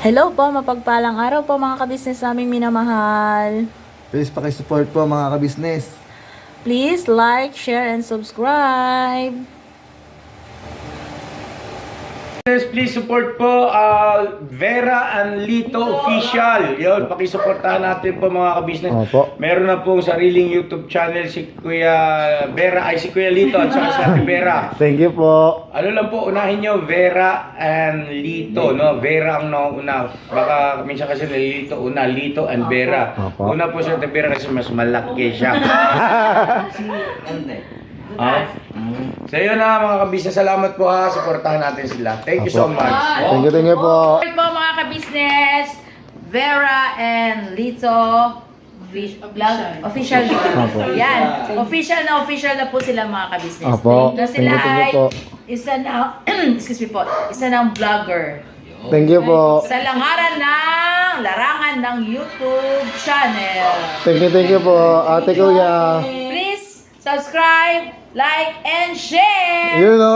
Hello po, mapagpalang araw po mga kabisnes naming minamahal. Please pakisupport po mga kabisnes. Please like, share, and subscribe. Please support po Vera and Lito Official. Yun, pakisuportahan natin po mga kabisnes. Opo. Meron na pong sariling YouTube channel si Kuya Vera, si Kuya Lito at saka si Ate Vera. Thank you po. Ano lang po, unahin nyo, Vera and Lito, no? Vera ang nauna. Baka minsan kasi Lito una, Lito and Vera. Opo. Una po si Ate Vera kasi mas malaki siya. So yun na mga kabisnes, salamat po ha, supportahan natin sila. Thank you so much. Thank you po. Support po mga kabisnes, Vera and Lito official. Opo. Yan. Official na po sila mga kabisnes. Opo. Na sila Thank you ay po. isa na, excuse me po, isa ng vlogger. Thank you po. Sa larangan ng YouTube channel. Thank you po. Ate Kuya. Please subscribe, like, and share! Yun o.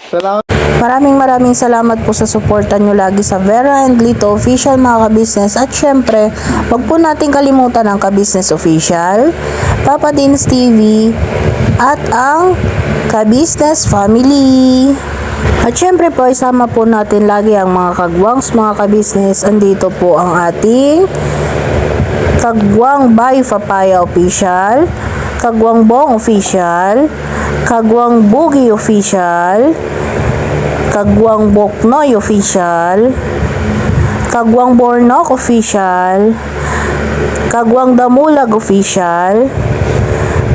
Salamat. Maraming salamat po sa suporta nyo lagi sa Vera and Lito Official mga kabisnes. At syempre, wag po natin kalimutan ang Kabisnes Official, Papa Dins TV, at ang Kabisnes Family. At syempre po, isama po natin lagi ang mga kagwangs mga kabisnes. Andito po ang ating Kagwang by Papaya Official, Kagwang Bong Official, Kagwang Boogie Official, Kagwang Boknoy Official, Kagwang Bornok Official, Kagwang Damulag Official,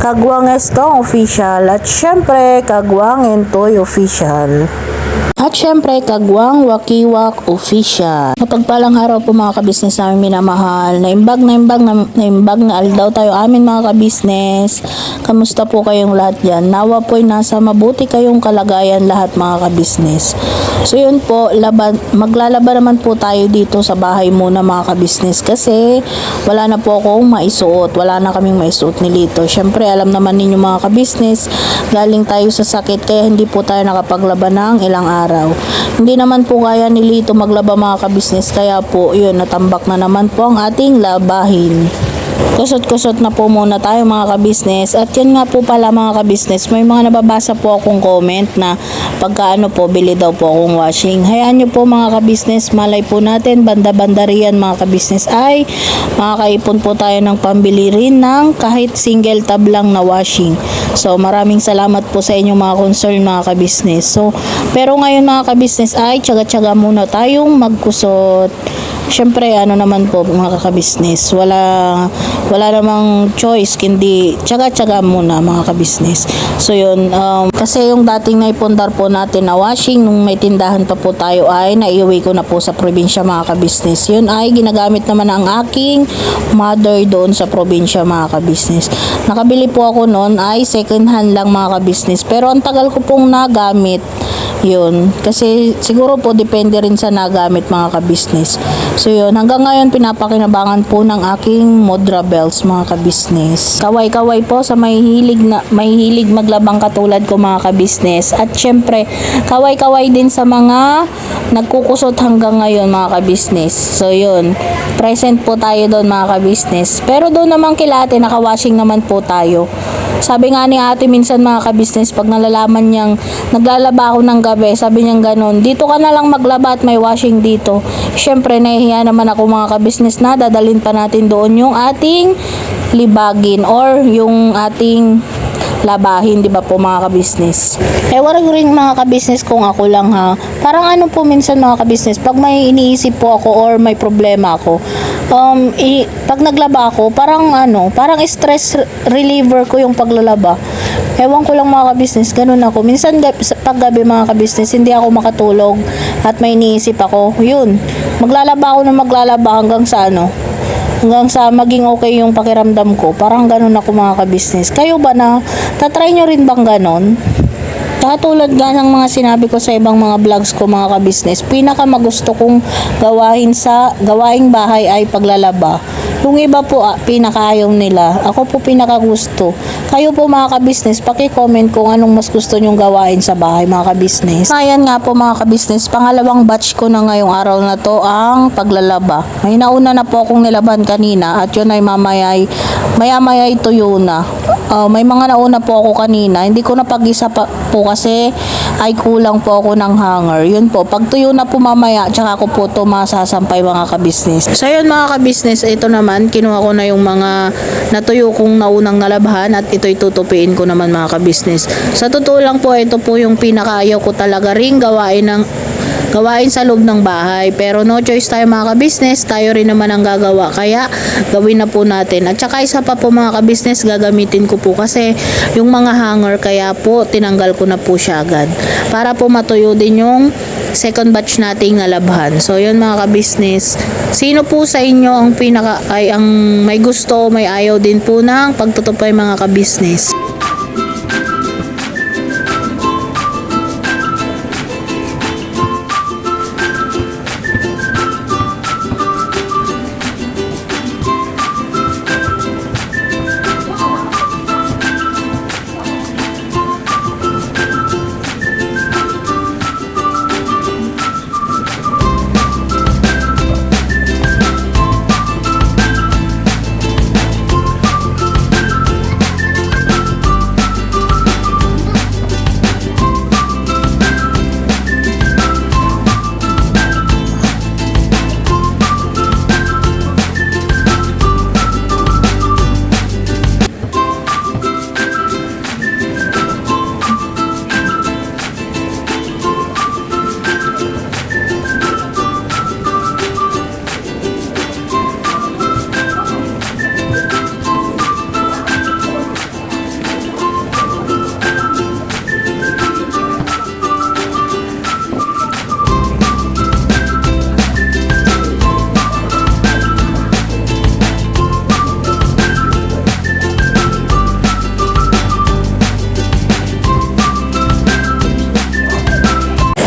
Kagwang Estong Official, at syempre Kagwang Entoy Official. At syempre, Kagwang Wakiwak Official. Mapagpalang araw po mga kabisnes namin minamahal. Naimbag na aldaw tayo amin mga kabisnes. Kamusta po kayong lahat dyan? Nawa po'y nasa mabuti kayong kalagayan lahat mga kabisnes. So yun po, maglalaba naman po tayo dito sa bahay muna mga kabisnes kasi wala na po akong maisuot. Wala na kaming maisuot ni Lito. Syempre, alam naman ninyo mga kabisnes, galing tayo sa sakit kaya hindi po tayo nakapaglaba ng ilang araw. Hindi naman po kaya ni Lito maglaba mga kabisnes, kaya po yun, natambak na naman po ang ating labahin. Kusot-kusot na po muna tayo mga kabisnes. At yan nga po pala mga kabisnes, may mga nababasa po akong comment na pagkaano po, bili daw po akong washing. Hayaan nyo po mga kabisnes, malay po natin banda-banda riyan mga kabisnes ay makakaipon po tayo ng pambili rin ng kahit single tab lang na washing. So maraming salamat po sa inyong mga concern mga kabisnes. So pero ngayon mga kabisnes ay tsaga-tsaga muna tayong magkusot. Syempre ano naman po mga kabisnes, wala namang choice kundi tsaga-tsaga muna mga kabisnes. So yun, kasi yung dating naipundar po natin na washing nung may tindahan pa po tayo ay naiuwi ko na po sa probinsya mga kabisnes. Yun ay ginagamit naman ang aking mother doon sa probinsya mga kabisnes. Nakabili po ako noon ay second hand lang mga kabisnes, pero ang tagal ko pong nagamit yun, kasi siguro po depende rin sa nagamit mga kabisnes. So yun, hanggang ngayon pinapakinabangan po ng aking Modra Bells mga kabisnes. Kaway-kaway po sa may hilig maglabang katulad ko mga kabisnes. At syempre, kaway-kaway din sa mga nagkukusot hanggang ngayon mga kabisnes. So yun, present po tayo doon mga kabisnes. Pero doon naman kila ate, naka-washing naman po tayo. Sabi nga ni ate minsan mga kabisnes, pag nalalaman niyang naglalaba ako ng gabi, sabi niyang ganun, dito ka na lang maglaba at may washing dito. Syempre nahihiya naman ako mga kabisnes na dadalhin pa natin doon yung ating libagin or yung ating labahin, di ba po mga kabisnes? Wala rin mga kabisnes kung ako lang ha. Parang ano po minsan mga kabisnes, pag may iniisip po ako or may problema ako, pag naglaba ako, parang stress reliever ko yung paglalaba. Ewan ko lang mga kabisnes, ganun ako. Minsan pag gabi mga kabisnes, hindi ako makatulog at may iniisip ako. Yun, maglalaba ako ng maglalaba hanggang sa maging okay yung pakiramdam ko. Parang ganun ako mga kabisnes. Kayo ba na tatry nyo rin bang ganun? Katulad nga ng mga sinabi ko sa ibang mga vlogs ko mga kabisnes, pinaka magusto kong gawain sa gawaing bahay ay paglalaba. Yung iba po, pinakaayaw nila. Ako po pinakagusto. Kayo po mga ka-business, paki-comment kung anong mas gusto nyong gawain sa bahay mga ka-business. Ayan nga po mga ka-business, pangalawang batch ko na ngayong araw na to ang paglalaba. May nauna na po akong nilaban kanina at yun ay maya-maya tuyo na. May mga nauna po ako kanina. Hindi ko na pag-isa pa po kasi ay kulang po ako ng hanger. Yun po, pag tuyo na po mamaya, tsaka ko po to masasampay mga ka-business. So yun mga ka-business, ito naman, kinuha ko na yung mga natuyo kong naunang nalabhan at ito'y tutupiin ko naman mga ka-business. Sa totoo lang po, ito po yung pinakaayaw ko talaga ring gawain sa loob ng bahay. Pero no choice tayo mga ka-business, tayo rin naman ang gagawa. Kaya gawin na po natin. At saka isa pa po mga ka-business, gagamitin ko po kasi yung mga hanger, kaya po tinanggal ko na po siya agad. Para po matuyo din yung second batch nating nalabhan. So yun mga ka-business. Sino po sa inyo ang ang may gusto, may ayaw din po ng pagtutupay mga ka-business?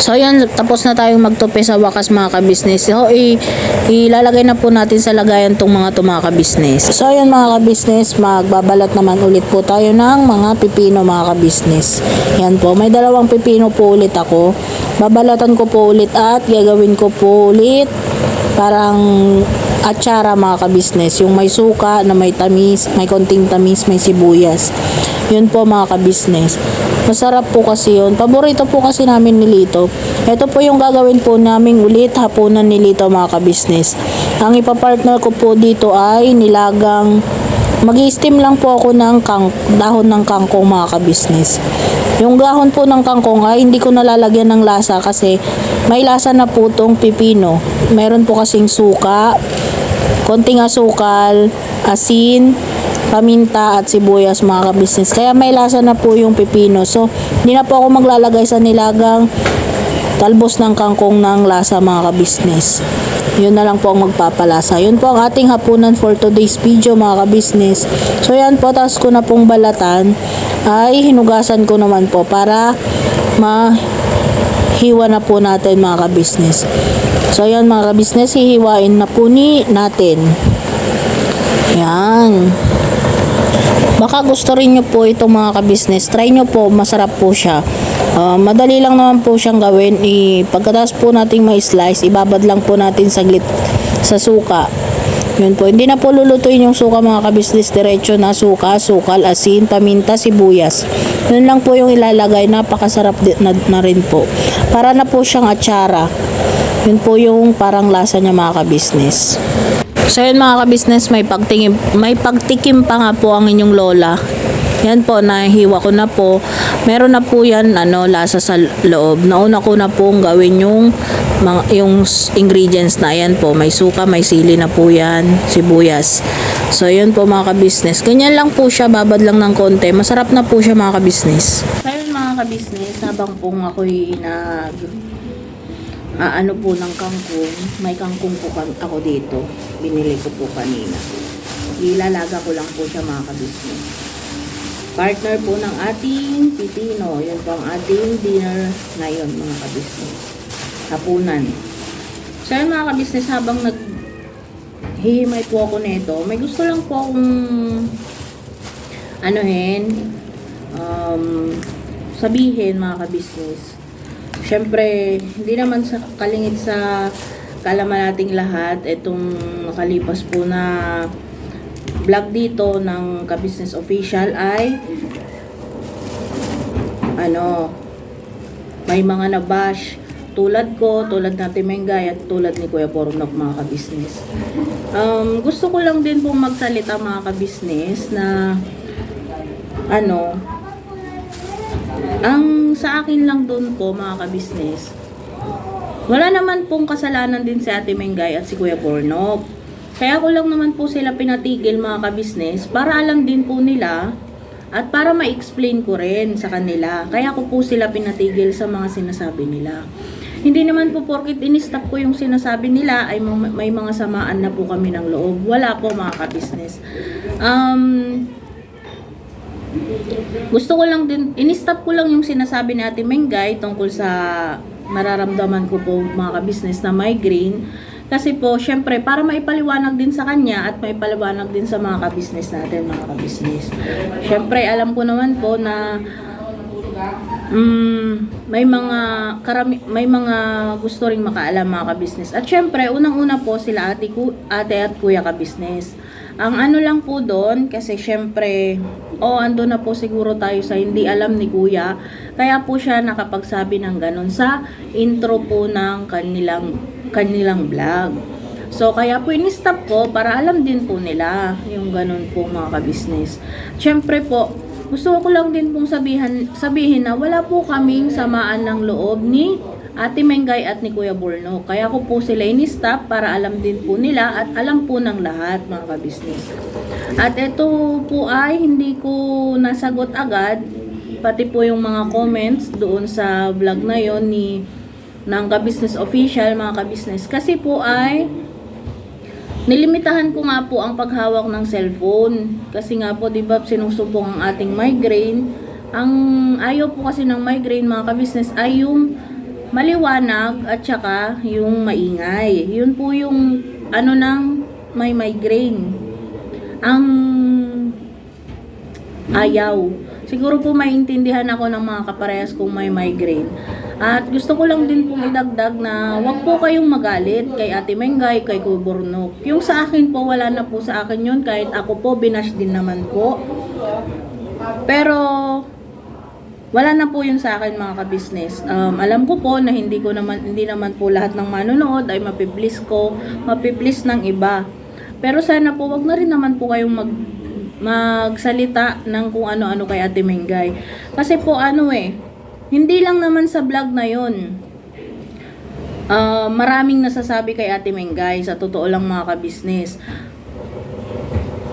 So yun, tapos na tayong magtupi sa wakas mga ka-business. So ilalagay na po natin sa lagayan tong mga to mga ka-business. So yun mga ka-business, magbabalat naman ulit po tayo ng mga pipino mga ka-business. Yan po, may dalawang pipino po ulit ako. Babalatan ko po ulit at gagawin ko po ulit parang atsara mga ka-business. Yung may suka na may tamis, may konting tamis, may sibuyas. Yun po mga ka-business. Masarap po kasi yun. Paborito po kasi namin ni Lito. Ito po yung gagawin po namin ulit hapunan ni Lito mga ka-business. Ang ipapartner ko po dito ay nilagang, mag-i-steam lang po ako ng dahon ng kangkong mga ka-business. Yung dahon po ng kangkong ay hindi ko nalalagyan ng lasa kasi may lasa na po tong pipino. Meron po kasing suka, konting asukal, asin, paminta at sibuyas mga ka-business. Kaya may lasa na po yung pipino. So, hindi na po ako maglalagay sa nilagang talbos ng kangkong ng lasa mga ka-business. Yun na lang po ang magpapalasa. Yun po ang ating hapunan for today's video mga ka-business. So, yan po. Tapos ko na pong balatan ay hinugasan ko naman po para mahiwa na po natin mga ka-business. So, yan mga ka-business. Hihiwain na po natin. Yan. Baka gusto rin nyo po ito mga ka-business. Try nyo po, masarap po siya. Madali lang naman po siyang gawin. Pagkatapos po nating ma-slice, ibabad lang po natin saglit sa suka. Yun po. Hindi na po lulutuin yung suka mga ka-business. Diretso na suka, sukal, asin, paminta, sibuyas. Yun lang po yung ilalagay. Napakasarap na rin po. Para na po siyang atsara. Yun po yung parang lasa niya mga ka-business. So yun mga ka-business, may pagtikim pa nga po ang inyong lola. Yan po, nahiwa ko na po. Meron na po yan, lasa sa loob. Nauna ko na pong gawin yung ingredients na yan po. May suka, may sili na po yan, sibuyas. So yun po mga ka-business. Ganyan lang po siya, babad lang ng konti. Masarap na po siya mga ka-business. So yun mga ka-business, habang pong ako'y ano po ng kangkong, may kangkong po ako dito. Binili ko po kanina. Ilalaga ko lang po siya mga ka-business. Partner po ng ating pipino. Yan po ang ating dinner ngayon mga ka-business. Hapunan. So yun mga ka-business, habang hihimay po ako nito. May gusto lang po akong sabihin mga ka-business. Siyempre, hindi naman sa kalingit sa kalaman nating lahat itong nakalipas po na vlog dito ng ka-business official ay may mga nabash tulad ko, tulad natin Mengay at tulad ni Kuya Bornok mga ka-business. Gusto ko lang din pong magsalita mga ka-business na ang sa akin lang doon po mga ka-business, wala naman pong kasalanan din si Ate Mengay at si Kuya Bornok. Kaya ko lang naman po sila pinatigil mga ka-business para alam din po nila at para ma-explain ko rin sa kanila. Kaya ko po sila pinatigil sa mga sinasabi nila. Hindi naman po porkit in-stop ko yung sinasabi nila ay may mga samaan na po kami ng loob. Wala po mga ka-business. Gusto ko lang din, in-stop ko lang yung sinasabi ni Ate Mengay tungkol sa nararamdaman ko po mga ka-business na migraine. Kasi po, syempre, para maipaliwanag din sa kanya at maipaliwanag din sa mga ka-business natin, mga ka-business. Syempre, alam ko naman po na may mga gusto ring makaalam mga ka-business. At syempre, unang-una po sila ate at kuya ka-business. Ang lang po doon, kasi syempre, ando na po siguro tayo sa hindi alam ni kuya. Kaya po siya nakapagsabi ng ganun sa intro po ng kanilang vlog. So, kaya po in-stop ko para alam din po nila yung ganun po mga ka-business. Syempre po, gusto ko lang din pong sabihin na wala po kaming samaan ng loob ni Ate Mengay at ni Kuya Bornok. Kaya ko po sila in-stop para alam din po nila at alam po ng lahat mga ka-business. At ito po ay hindi ko nasagot agad, pati po yung mga comments doon sa vlog na yon ng ka-business official mga ka-business. Kasi po ay nilimitahan ko nga po ang paghawak ng cellphone. Kasi nga po, di ba, sinusubong ang ating migraine. Ang ayaw po kasi ng migraine mga ka-business ay yung maliwanag at saka yung maingay. Yun po yung ng may migraine. Ang ayaw. Siguro po maintindihan ako ng mga kaparehas kung may migraine. At gusto ko lang din pong idagdag na wag po kayong magalit kay Ate Mengay, kay Kuya Bornok. Yung sa akin po, wala na po sa akin yun. Kahit ako po, binash din naman po. Pero, wala na po yun sa akin mga ka-business. Alam ko po na hindi naman po lahat ng manonood ay mapiplis ng iba. Pero sana po, wag na rin naman po kayong magsalita ng kung ano-ano kay Ate Mengay. Kasi po hindi lang naman sa vlog na yun. Maraming nasasabi kay Ate Mengay, sa totoo lang mga ka-business.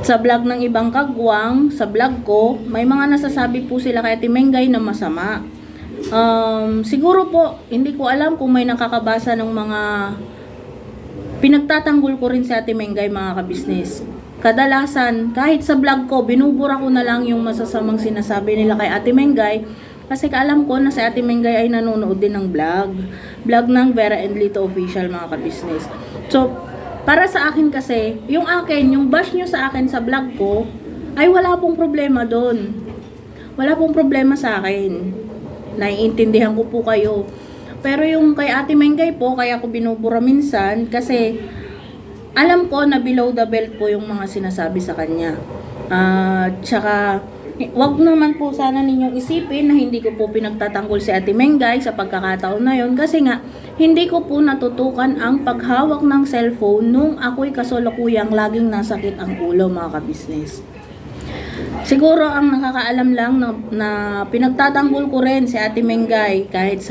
Sa vlog ng ibang kagwang, sa vlog ko, may mga nasasabi po sila kay Ate Mengay na masama. Siguro po, hindi ko alam kung may nakakabasa ng mga pinagtatanggol ko rin si Ate Mengay mga ka-business. Kadalasan, kahit sa vlog ko, binubura ko na lang yung masasamang sinasabi nila kay Ate Mengay. Kasi kaalam ko na si Ate Mengay ay nanonood din ng vlog ng Vera and Lito Official mga ka-business. So, para sa akin kasi, yung bash nyo sa akin sa vlog ko, ay wala pong problema doon. Wala pong problema sa akin. Naiintindihan ko po kayo. Pero yung kay Ate Mengay po, kaya ko binubura minsan, kasi alam ko na below the belt po yung mga sinasabi sa kanya. Tsaka, wag naman po sana ninyong isipin na hindi ko po pinagtatanggol si Ate Mengay sa pagkakataon na yon, kasi nga hindi ko po natutukan ang paghawak ng cellphone nung ako'y kasalukuyang laging nasakit ang ulo mga ka-business. Siguro ang nakakaalam lang na pinagtatanggol ko rin si Ate Mengay kahit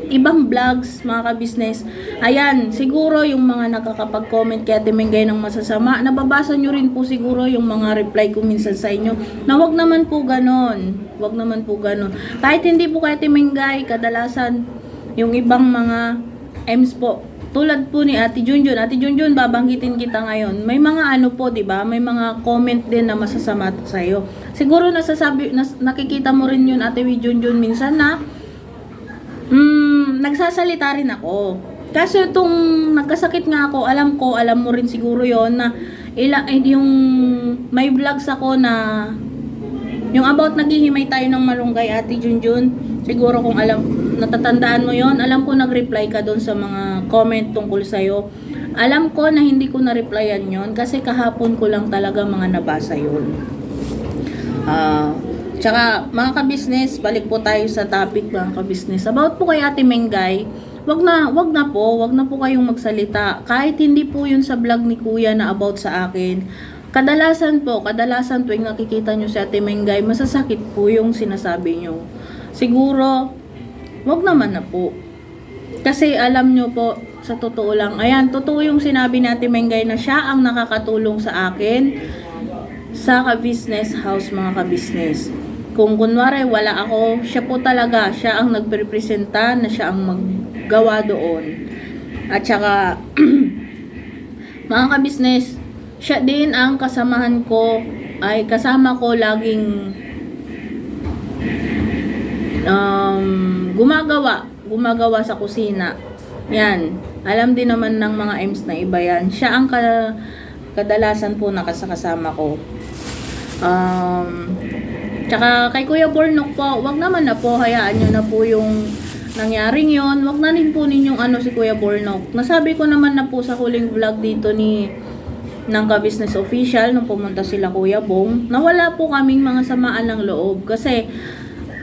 ibang vlogs mga ka-business. Ayan, siguro yung mga nakakapag-comment kay Ate Mengay ng masasama, nababasa nyo rin po siguro yung mga reply ko minsan sa inyo na wag naman po ganon. Wag naman po ganon. Kahit hindi po kay Ate Mengay, kadalasan yung ibang mga M's po. Tulad po ni Ate Junjun. Ate Junjun, babanggitin kita ngayon. May mga po, 'di ba? May mga comment din na masasama sa iyo. Siguro nakikita mo rin 'yun Ate Junjun minsan na nagsasalita rin ako. Kaso itong nagkasakit nga ako, alam mo rin siguro yon na yung may vlogs ako na yung about naghihimay tayo ng malunggay, Ate Junjun. Siguro kung natatandaan mo yon, alam ko nag-reply ka doon sa mga comment tungkol sa'yo. Alam ko na hindi ko na-replyan yon kasi kahapon ko lang talaga mga nabasa yun. Tsaka mga ka-business, balik po tayo sa topic mga ka-business. About po kay Ate Mengay, wag na po kayong magsalita. Kahit hindi po yun sa vlog ni Kuya na about sa akin. Kadalasan tuwing nakikita nyo si Ate Mengay, masasakit po yung sinasabi nyo. Siguro, wag naman na po. Kasi alam nyo po, sa totoo lang, ayan, totoo yung sinabi ni Ate Mengay na siya ang nakakatulong sa akin sa ka-business house mga ka-business. Kung kunwari wala ako, siya po talaga, siya ang nagrepresenta na siya ang maggawa doon. At saka, mga ka-business, siya din ang kasama ko laging gumagawa sa kusina. Yan, alam din naman ng mga EMS na iba yan. Siya ang kadalasan po nakasakasama ko. Tsaka kay Kuya Bornok po, wag naman na po, hayaan nyo na po yung nangyaring yon. Wag na rin po ninyong si Kuya Bornok. Nasabi ko naman na po sa huling vlog dito ng ka-business official nung pumunta sila Kuya Bong, na wala po kaming mga samaan ng loob. Kasi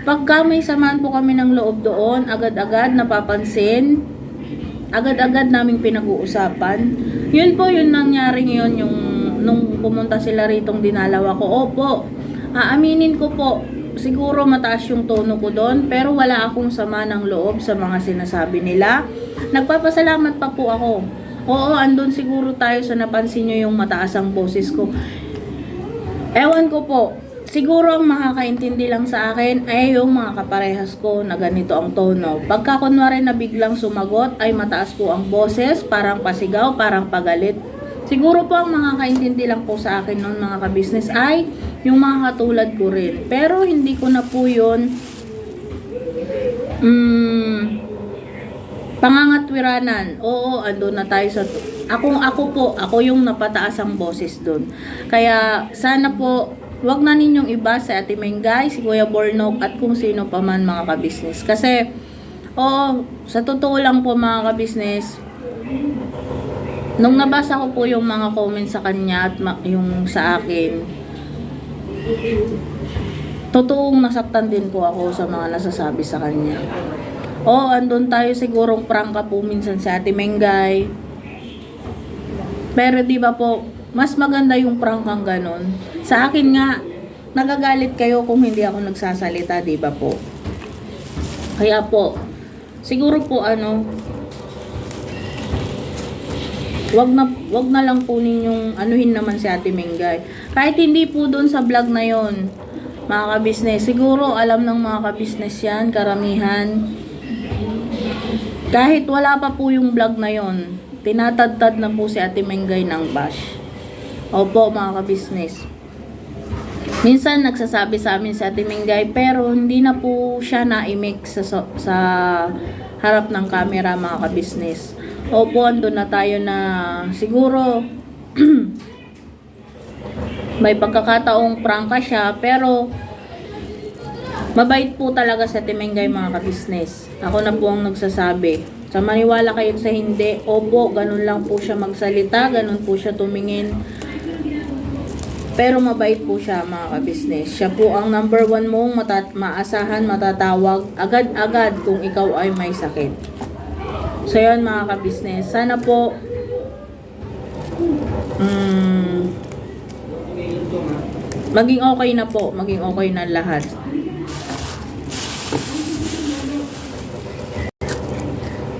pagka may samaan po kami ng loob doon, agad-agad napapansin, agad-agad naming pinag-uusapan. Yun po yung nangyaring yun, yung nung pumunta sila ritong dinalaw ako. Opo, aaminin ko po, siguro mataas yung tono ko doon, pero wala akong sama ng loob sa mga sinasabi nila. Nagpapasalamat pa po ako. Oo, andun siguro tayo sa napansin nyo yung mataas ang boses ko. Ewan ko po, siguro ang makakaintindi lang sa akin ay yung mga kaparehas ko na ganito ang tono. Pagka kunwari na biglang sumagot ay mataas po ang boses, parang pasigaw, parang pagalit. Siguro po ang makakaintindi lang po sa akin noon mga ka-business ay yung mga katulad ko rin. Pero hindi ko na po yun pangangatwiranan. Oo, andun na tayo sa ako yung napataas ang boses doon. Kaya sana po wag na ninyong iba sa Ate Mengay, si Kuya Bornok at kung sino pa man mga ka-business. Kasi sa totoo lang po mga ka-business, nung nabasa ko po yung mga comments sa kanya at yung sa akin, totoong nasaktan din po ako sa mga nasasabi sa kanya. Andun tayo sigurong prangka po minsan sa Ate Mengay. Pero di ba po, mas maganda yung prangkang ganun. Sa akin nga, nagagalit kayo kung hindi ako nagsasalita, di ba po? Kaya po, siguro po wag na lang po ninyong anuhin naman si Ate Mengay. Kahit hindi po doon sa vlog na yon, mga ka-business, siguro alam ng mga ka-business yan, karamihan. Kahit wala pa po yung vlog na yon, tinatadtad na po si Ate Mengay ng bash. Opo mga ka-business. Minsan nagsasabi sa amin si Ate Mengay, pero hindi na po siya na-mix sa harap ng camera mga ka-business. Opo, andun na tayo na siguro may pagkakataong prangka siya, pero mabait po talaga sa Ate Mengay mga ka-business. Ako na po ang nagsasabi. Sa maniwala kayo sa hindi, opo, ganun lang po siya magsalita, ganun po siya tumingin. Pero mabait po siya mga ka-business. Siya po ang number 1 mong maasahan, matatawag agad-agad kung ikaw ay may sakit. So yun mga ka-business, sana po maging okay na po, maging okay na lahat.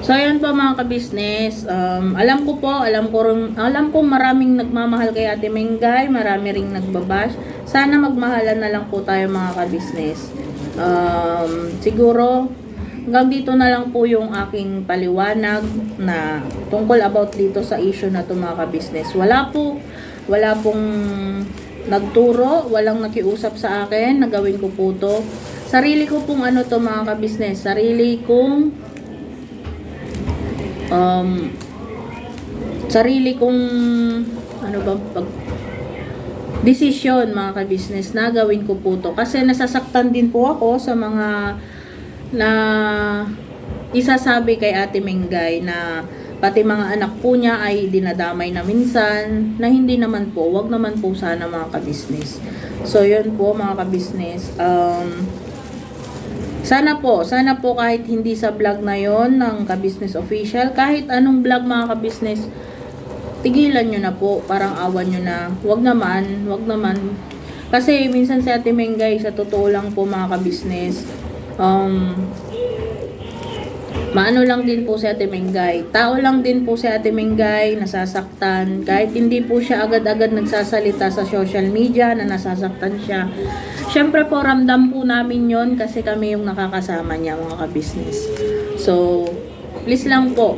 So ayan po mga ka-business, alam ko maraming nagmamahal kay Ate Mengay, marami ring nagbabash. Sana magmahalan na lang po tayo mga ka-business. Siguro hanggang dito na lang po yung aking paliwanag na tungkol about dito sa issue na to mga ka-business. Wala pong nagturo, walang nakiusap sa akin, nagawin ko po to. Sarili ko pong to mga ka-business, sarili kong sarili kong desisyon mga ka-business na gawin ko po to. Kasi nasasaktan din po ako sa mga na isasabi kay Ate Mengay na pati mga anak po niya ay dinadamay na minsan, na hindi naman po, wag naman po sana mga ka-business. So yun po mga ka-business, sana po kahit hindi sa vlog na yon ng ka-business official, kahit anong vlog mga ka-business, tigilan nyo na po, parang awan nyo na, wag naman, kasi minsan si Ate Mengay, sa totoo lang po mga ka-business, maano lang din po si Ate Mengay. Tao lang din po si Ate Mengay, nasasaktan. Kahit hindi po siya agad-agad nagsasalita sa social media na nasasaktan siya. Siyempre po, ramdam po namin yon kasi kami yung nakakasama niya mga ka-business. So, please lang po.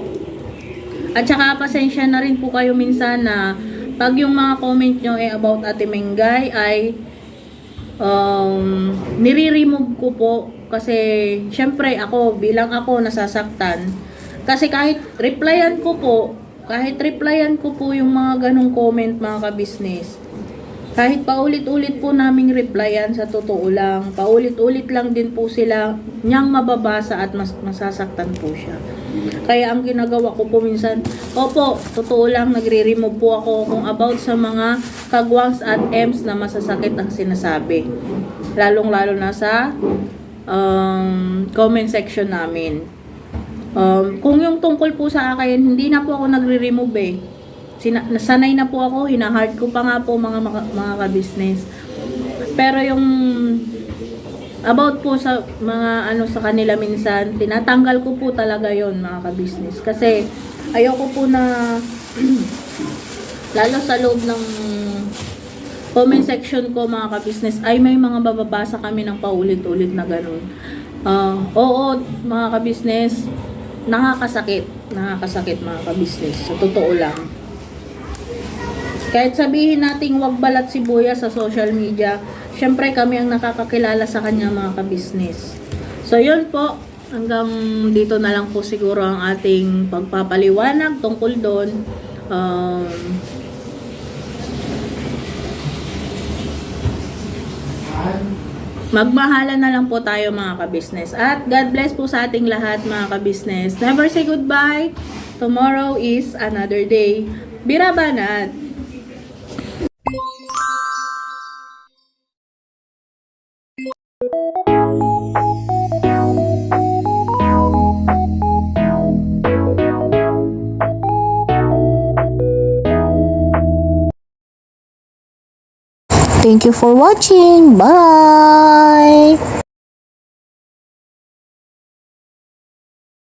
At saka pasensya na rin po kayo minsan na pag yung mga comment nyo about Ate Mengay ay nire-remove ko po kasi syempre bilang ako nasasaktan kasi kahit replyan ko po yung mga ganong comment mga ka-business, kahit paulit-ulit po naming replyan, sa totoo lang paulit-ulit lang din po sila niyang mababasa at masasaktan po siya. Kaya ang ginagawa ko po minsan, totoo lang, nagre-remove po ako kung about sa mga kagwangs at ems na masasakit ang sinasabi. Lalong-lalo na sa comment section namin. Kung yung tungkol po sa akin, hindi na po ako nagre-remove Nasanay na po ako, hina-heart ko pa nga po mga ka-business. Pero yung about po sa mga sa kanila minsan, tinatanggal ko po talaga yon mga ka-business. Kasi ayoko po na lalo sa loob ng comment section ko mga ka-business ay may mga bababasa kami ng paulit-ulit na ganun. Oo mga ka-business, nakakasakit mga ka-business, sa totoo lang. Kahit sabihin nating wag balat sibuyas sa social media, syempre kami ang nakakakilala sa kanya mga ka-business. So yun po, hanggang dito na lang po siguro ang ating pagpapaliwanag tungkol doon. Magmahalan na lang po tayo mga ka-business. At God bless po sa ating lahat mga ka-business. Never say goodbye. Tomorrow is another day. Birabanat! Thank you for watching. Bye!